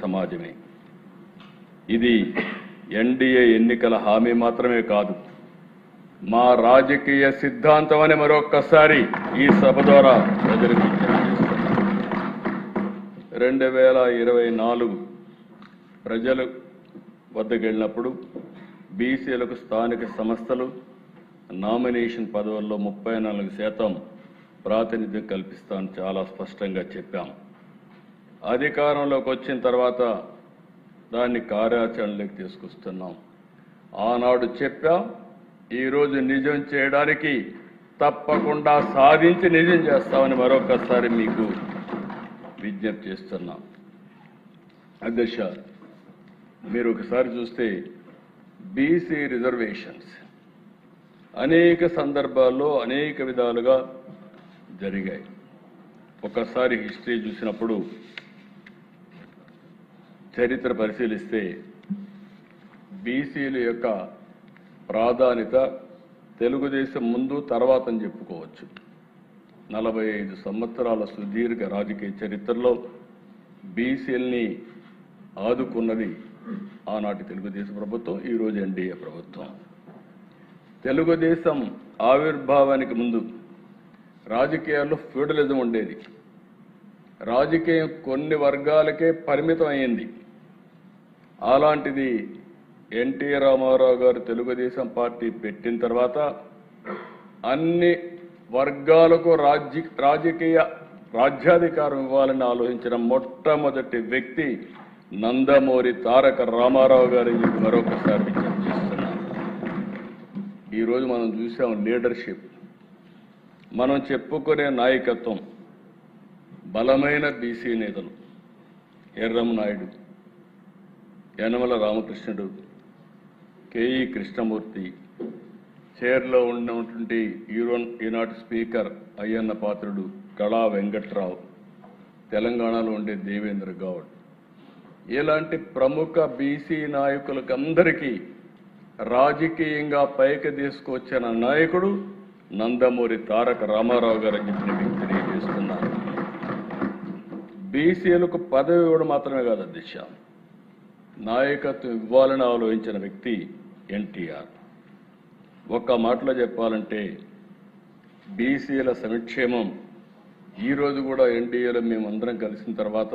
సమాజమే. ఇది ఎన్డీఏ ఎన్నికల హామీ మాత్రమే కాదు, మా రాజకీయ సిద్ధాంతం అని మరొక్కసారి ఈ సభ ద్వారా ప్రజలకు విజ్ఞప్తి చేస్తున్నాను. 2024 ప్రజలు వద్దకు వెళ్ళినప్పుడు బీసీలకు స్థానిక సంస్థలు నామినేషన్ పదవుల్లో 34% ప్రాతినిధ్యం కల్పిస్తామని చాలా స్పష్టంగా చెప్పాం. అధికారంలోకి వచ్చిన తర్వాత దాన్ని కార్యాచరణలోకి తీసుకొస్తున్నాం. ఆనాడు చెప్పాం, ఈరోజు నిజం చేయడానికి తప్పకుండా సాధించి నిజం చేస్తామని మరొకసారి మీకు విజ్ఞప్తి చేస్తున్నాం. అధ్యక్ష, మీరు ఒకసారి చూస్తే బీసీ రిజర్వేషన్స్ అనేక సందర్భాల్లో అనేక విధాలుగా జరిగాయి. ఒకసారి హిస్టరీ చూసినప్పుడు, చరిత్ర పరిశీలిస్తే బీసీల యొక్క ప్రాధాన్యత తెలుగుదేశం ముందు తర్వాత అని చెప్పుకోవచ్చు. 45 సంవత్సరాల సుదీర్ఘ రాజకీయ చరిత్రలో బీసీలని ఆదుకున్నది ఆనాటి తెలుగుదేశం ప్రభుత్వం, ఈరోజు ఎన్డీఏ ప్రభుత్వం. తెలుగుదేశం ఆవిర్భావానికి ముందు రాజకీయాల్లో ఫ్యూడలిజం ఉండేది. రాజకీయం కొన్ని వర్గాలకే పరిమితం అయింది. అలాంటిది ఎన్టీ రామారావు గారు తెలుగుదేశం పార్టీ పెట్టిన తర్వాత అన్ని వర్గాలకు రాజ్యాధికారం ఇవ్వాలని ఆలోచించిన మొట్టమొదటి వ్యక్తి నందమూరి తారక రామారావు గారు. మీకు మరొకసారి విజ్ఞప్తి చేస్తున్నాను. ఈరోజు మనం చూసాం లీడర్షిప్, మనం చెప్పుకునే నాయకత్వం, బలమైన బీసీ నేతలు ఎర్రంనాయుడు, యనమల రామకృష్ణుడు, కేఈ కృష్ణమూర్తి, చైర్లో ఉన్నటువంటి ఈనాటి స్పీకర్ అయ్యన్న పాత్రుడు, కళా వెంకట్రావు, తెలంగాణలో ఉండే దేవేంద్ర గౌడ్, ఇలాంటి ప్రముఖ బీసీ నాయకులకందరికీ రాజకీయంగా పైకి తీసుకొచ్చిన నాయకుడు నందమూరి తారక రామారావు గారు అని చెప్పి మీకు తెలియజేస్తున్నారు. బీసీలకు పదవి ఇవ్వడం మాత్రమే కాదు అధ్యక్ష, నాయకత్వం ఇవ్వాలని ఆలోచించిన వ్యక్తి ఎన్టీఆర్. ఒక్క మాటలో చెప్పాలంటే బీసీల సంక్షేమం ఈరోజు కూడా ఎన్డీఏలో మేమందరం కలిసిన తర్వాత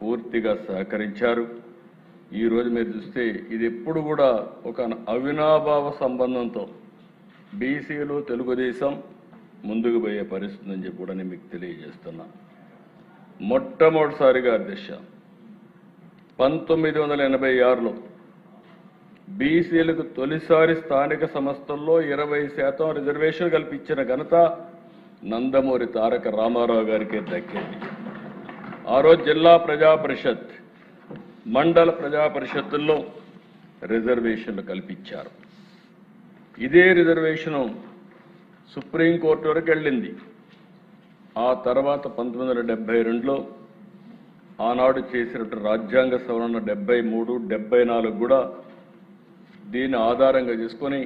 పూర్తిగా సహకరించారు. ఈరోజు మీరు చూస్తే ఇది ఎప్పుడు కూడా ఒక అవినాభావ సంబంధంతో బీసీలు తెలుగుదేశం ముందుకు పోయే పరిస్థితి అని చెప్పి కూడా నేను మీకు తెలియజేస్తున్నా. మొట్టమొదటిసారిగా అధ్యక్ష 1986లో బీసీలకు తొలిసారి స్థానిక సంస్థల్లో 20% రిజర్వేషన్ కల్పించిన ఘనత నందమూరి తారక రామారావు గారికి దక్కింది. ఆ రోజు జిల్లా ప్రజా పరిషత్, మండల ప్రజా పరిషత్తుల్లో రిజర్వేషన్లు కల్పించారు. ఇదే రిజర్వేషను సుప్రీంకోర్టు వరకు వెళ్ళింది. ఆ తర్వాత 1972లో ఆనాడు చేసినట్టు రాజ్యాంగ సవరణ 73, 74 కూడా దీన్ని ఆధారంగా చేసుకొని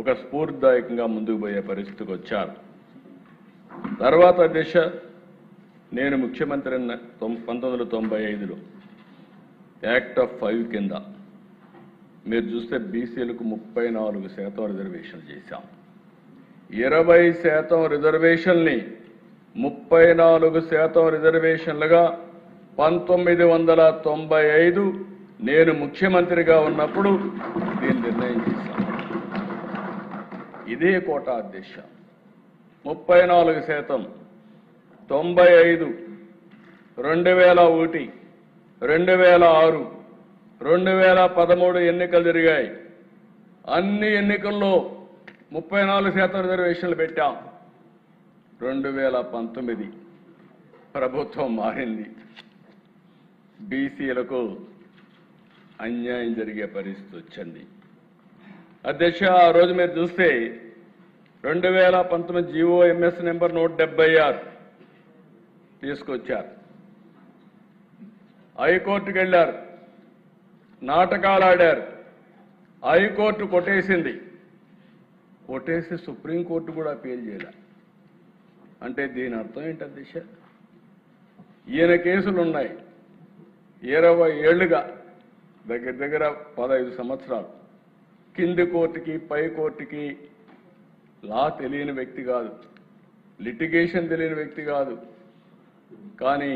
ఒక స్ఫూర్తిదాయకంగా ముందుకు పోయే పరిస్థితికి వచ్చారు. తర్వాత దిశ నేను ముఖ్యమంత్రి 1995లో యాక్ట్ ఆఫ్ 5 కింద మీరు చూస్తే బీసీలకు 34% రిజర్వేషన్ చేశాం. 20% రిజర్వేషన్ని 34% రిజర్వేషన్లుగా 1995 నేను ముఖ్యమంత్రిగా ఉన్నప్పుడు దీన్ని నిర్ణయం చేశాను. ఇదే కోటా అధ్యక్ష 34%, 95, 2001, 2006, 2013 ఎన్నికలు జరిగాయి. అన్ని ఎన్నికల్లో 34% రిజర్వేషన్లు పెట్టాం. 2019 ప్రభుత్వం మారింది, బీసీలకు అన్యాయం జరిగే పరిస్థితి వచ్చింది. అధ్యక్ష, ఆ రోజు మీరు చూస్తే 2019 GOMS నెంబర్ 176 తీసుకొచ్చారు. హైకోర్టుకు వెళ్ళారు, నాటకాలు ఆడారు, హైకోర్టు కొట్టేసింది. కొట్టేసి సుప్రీంకోర్టు కూడా అపీల్ చేయాలి. అంటే దీని అర్థం ఏంటి అధ్యక్ష? ఈయన కేసులు ఉన్నాయి, 20 ఏళ్లుగా దగ్గర దగ్గర 15 సంవత్సరాలు కింది కోర్టుకి పై కోర్టుకి లా తెలియని వ్యక్తి కాదు, లిటిగేషన్ తెలియని వ్యక్తి కాదు. కానీ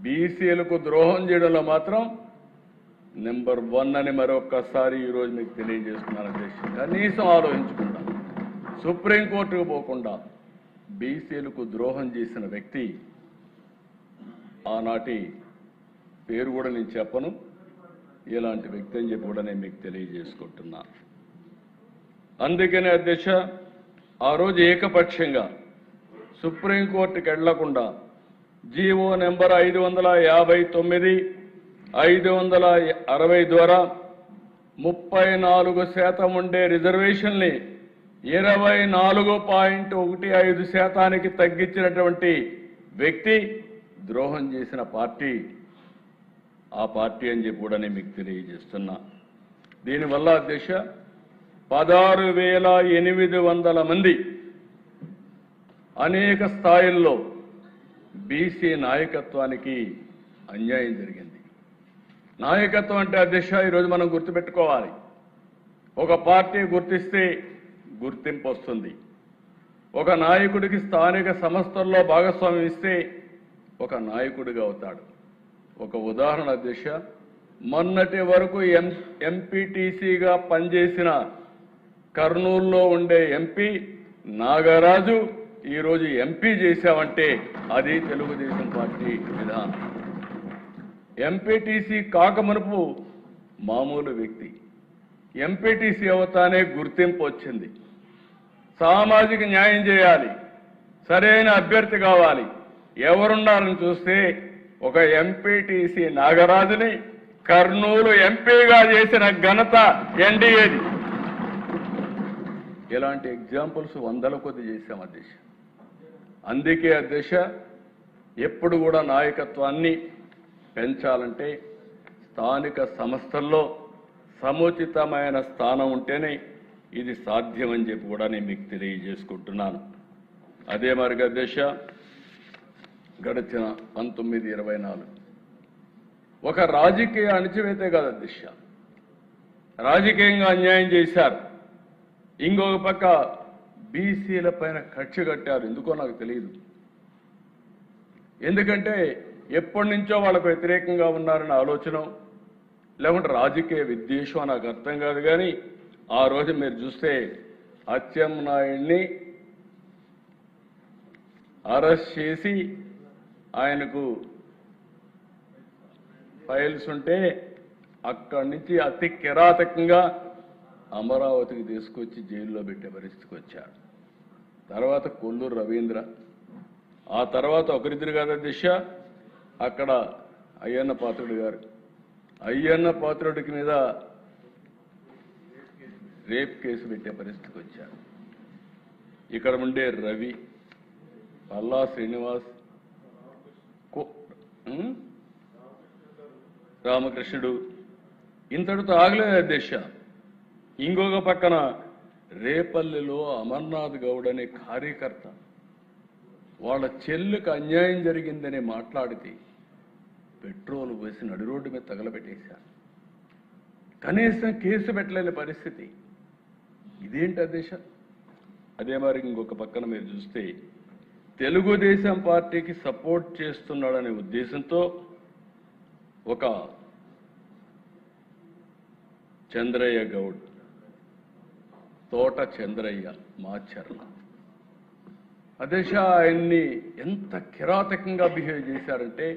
బీసీలకు ద్రోహం చేయడంలో మాత్రం నెంబర్ 1 అని మరొక్కసారి ఈరోజు మీకు తెలియజేస్తున్నాను అధ్యక్ష. కనీసం ఆలోచించకుండా సుప్రీంకోర్టుకు పోకుండా బీసీలకు ద్రోహం చేసిన వ్యక్తి, ఆనాటి పేరు కూడా నేను చెప్పను, ఇలాంటి వ్యక్తి అని చెప్పి కూడా నేను మీకు తెలియజేసుకుంటున్నా. అందుకనే అధ్యక్ష ఆ రోజు ఏకపక్షంగా సుప్రీంకోర్టుకి వెళ్లకుండా జీవో నెంబర్ 559, 560 ద్వారా 34% ఉండే రిజర్వేషన్ని 24.15% తగ్గించినటువంటి వ్యక్తి ద్రోహం చేసిన పార్టీ ఆ పార్టీ అని చెప్పి కూడా నేను మీకు తెలియజేస్తున్నా. దీనివల్ల అధ్యక్ష 16,800 మంది అనేక స్థాయిల్లో బీసీ నాయకత్వానికి అన్యాయం జరిగింది. నాయకత్వం అంటే అధ్యక్ష ఈరోజు మనం గుర్తుపెట్టుకోవాలి. ఒక పార్టీ గుర్తిస్తే గుర్తింపు వస్తుంది. ఒక నాయకుడికి స్థానిక సంస్థల్లో భాగస్వామ్యం ఇస్తే ఒక నాయకుడిగా అవుతాడు. ఒక ఉదాహరణ అధ్యక్ష, మొన్నటి వరకు ఎంపీటీసీగా పనిచేసిన కర్నూలులో ఉండే ఎంపీ నాగరాజు ఈరోజు ఎంపీ చేశామంటే అది తెలుగుదేశం పార్టీ విధానం. ఎంపీటీసీ కాకమునుపు మామూలు వ్యక్తి, ఎంపీటీసీ అవుతానే గుర్తింపు వచ్చింది. సామాజిక న్యాయం చేయాలి, సరైన అభ్యర్థి కావాలి, ఎవరున్నారని చూస్తే ఒక ఎంపీటీసీ నాగరాజుని కర్నూలు ఎంపీగా చేసిన ఘనత ఎన్డీఏది. ఇలాంటి ఎగ్జాంపుల్స్ 100ల కొద్ది చేశాం అధ్యక్ష. అందుకే అధ్యక్ష ఎప్పుడు కూడా నాయకత్వాన్ని పెంచాలంటే స్థానిక సంస్థల్లో సముచితమైన స్థానం ఉంటేనే ఇది సాధ్యమని చెప్పి కూడా నేను మీకు తెలియజేసుకుంటున్నాను. అదే మరి అధ్యక్ష గడిచిన 1924 ఒక రాజకీయ అణచివేతే కాదు అధ్యక్ష, రాజకీయంగా అన్యాయం చేశారు. ఇంకొక పక్క బీసీల పైన కక్ష కట్టారు. ఎందుకో నాకు తెలియదు. ఎందుకంటే ఎప్పటి నుంచో వాళ్ళకు వ్యతిరేకంగా ఉన్నారన్న ఆలోచన, లేకుంటే రాజకీయ విద్వేషం నాకు అర్థం కాదు. కానీ ఆ రోజు మీరు చూస్తే అచ్చెన్నాయుడిని అరెస్ట్ చేసి ఆయనకు ఫైల్స్ ఉంటే అక్కడి నుంచి అతి కిరాతకంగా అమరావతికి తీసుకొచ్చి జైల్లో పెట్టే పరిస్థితికి వచ్చారు. తర్వాత కొల్లూరు రవీంద్ర, ఆ తర్వాత ఒకరిద్దరు కాదు దిశ, అక్కడ అయ్యన్న పాత్రుడు గారు, అయ్యన్న పాత్రుడికి మీద రేప్ కేసు పెట్టే పరిస్థితికి వచ్చారు. ఇక్కడ ఉండే రవి, పల్లా శ్రీనివాస్, రామకృష్ణుడు ఇంతటితో ఆగలేదు అధ్యక్ష. ఇంకొక పక్కన రేపల్లిలో అమర్నాథ్ గౌడ్ అనే కార్యకర్త వాళ్ళ చెల్లుకు అన్యాయం జరిగిందని మాట్లాడితే పెట్రోల్ పోసి నడి రోడ్డు మీద తగలబెట్టేశారు. కనీసం కేసు పెట్టలేని పరిస్థితి. ఇదేంటి అధ్యక్ష? అదే మరి ఇంకొక పక్కన మీరు చూస్తే తెలుగుదేశం పార్టీకి సపోర్ట్ చేస్తున్నాడనే ఉద్దేశంతో ఒక చంద్రయ్య గౌడ్, తోట చంద్రయ్య మాచర్ల అధ్యక్ష, ఆయన్ని ఎంత కిరాతకంగా బిహేవ్ చేశారంటే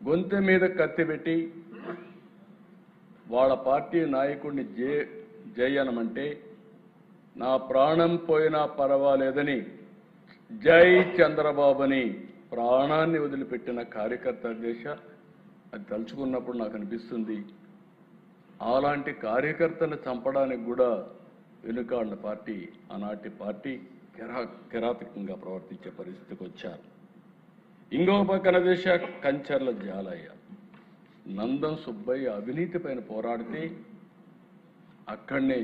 గొంతె మీద కత్తి పెట్టి వాళ్ళ పార్టీ నాయకుడిని జై అనమంటే నా ప్రాణం పోయినా పర్వాలేదని జై చంద్రబాబుని ప్రాణాన్ని వదిలిపెట్టిన కార్యకర్త అధ్యక్ష. అది తలుచుకున్నప్పుడు నాకు అనిపిస్తుంది అలాంటి కార్యకర్తను చంపడానికి కూడా వెనుకాడిన పార్టీ ఆనాటి పార్టీ కిరాతకంగా ప్రవర్తించే పరిస్థితికి వచ్చారు. ఇంకొక పక్కన దేశ కంచర్ల జాలయ్య, నందం సుబ్బయ్య అవినీతి పైన పోరాడితే అక్కడనే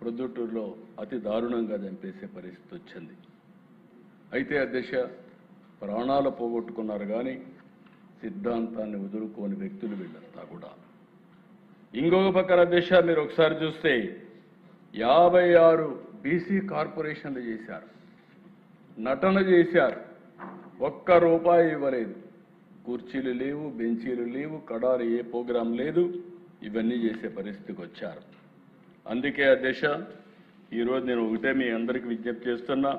ప్రొద్దుటూరులో అతి దారుణంగా చంపేసే పరిస్థితి వచ్చింది. అయితే అధ్యక్ష ప్రాణాలు పోగొట్టుకున్నారు కానీ సిద్ధాంతాన్ని వదులుకోని వ్యక్తులు వీళ్ళంతా కూడా. ఇంకొక పక్కన దిశ మీరు ఒకసారి చూస్తే 56 బీసీ కార్పొరేషన్లు చేశారు, నటన చేశారు, ఒక్క రూపాయి ఇవ్వలేదు, కుర్చీలు లేవు, బెంచీలు లేవు, కడారు ఏ ప్రోగ్రాం లేదు, ఇవన్నీ చేసే పరిస్థితికి వచ్చారు. అందుకే ఆ దిశ ఈరోజు నేను ఒకటే మీ అందరికీ విజ్ఞప్తి చేస్తున్నా,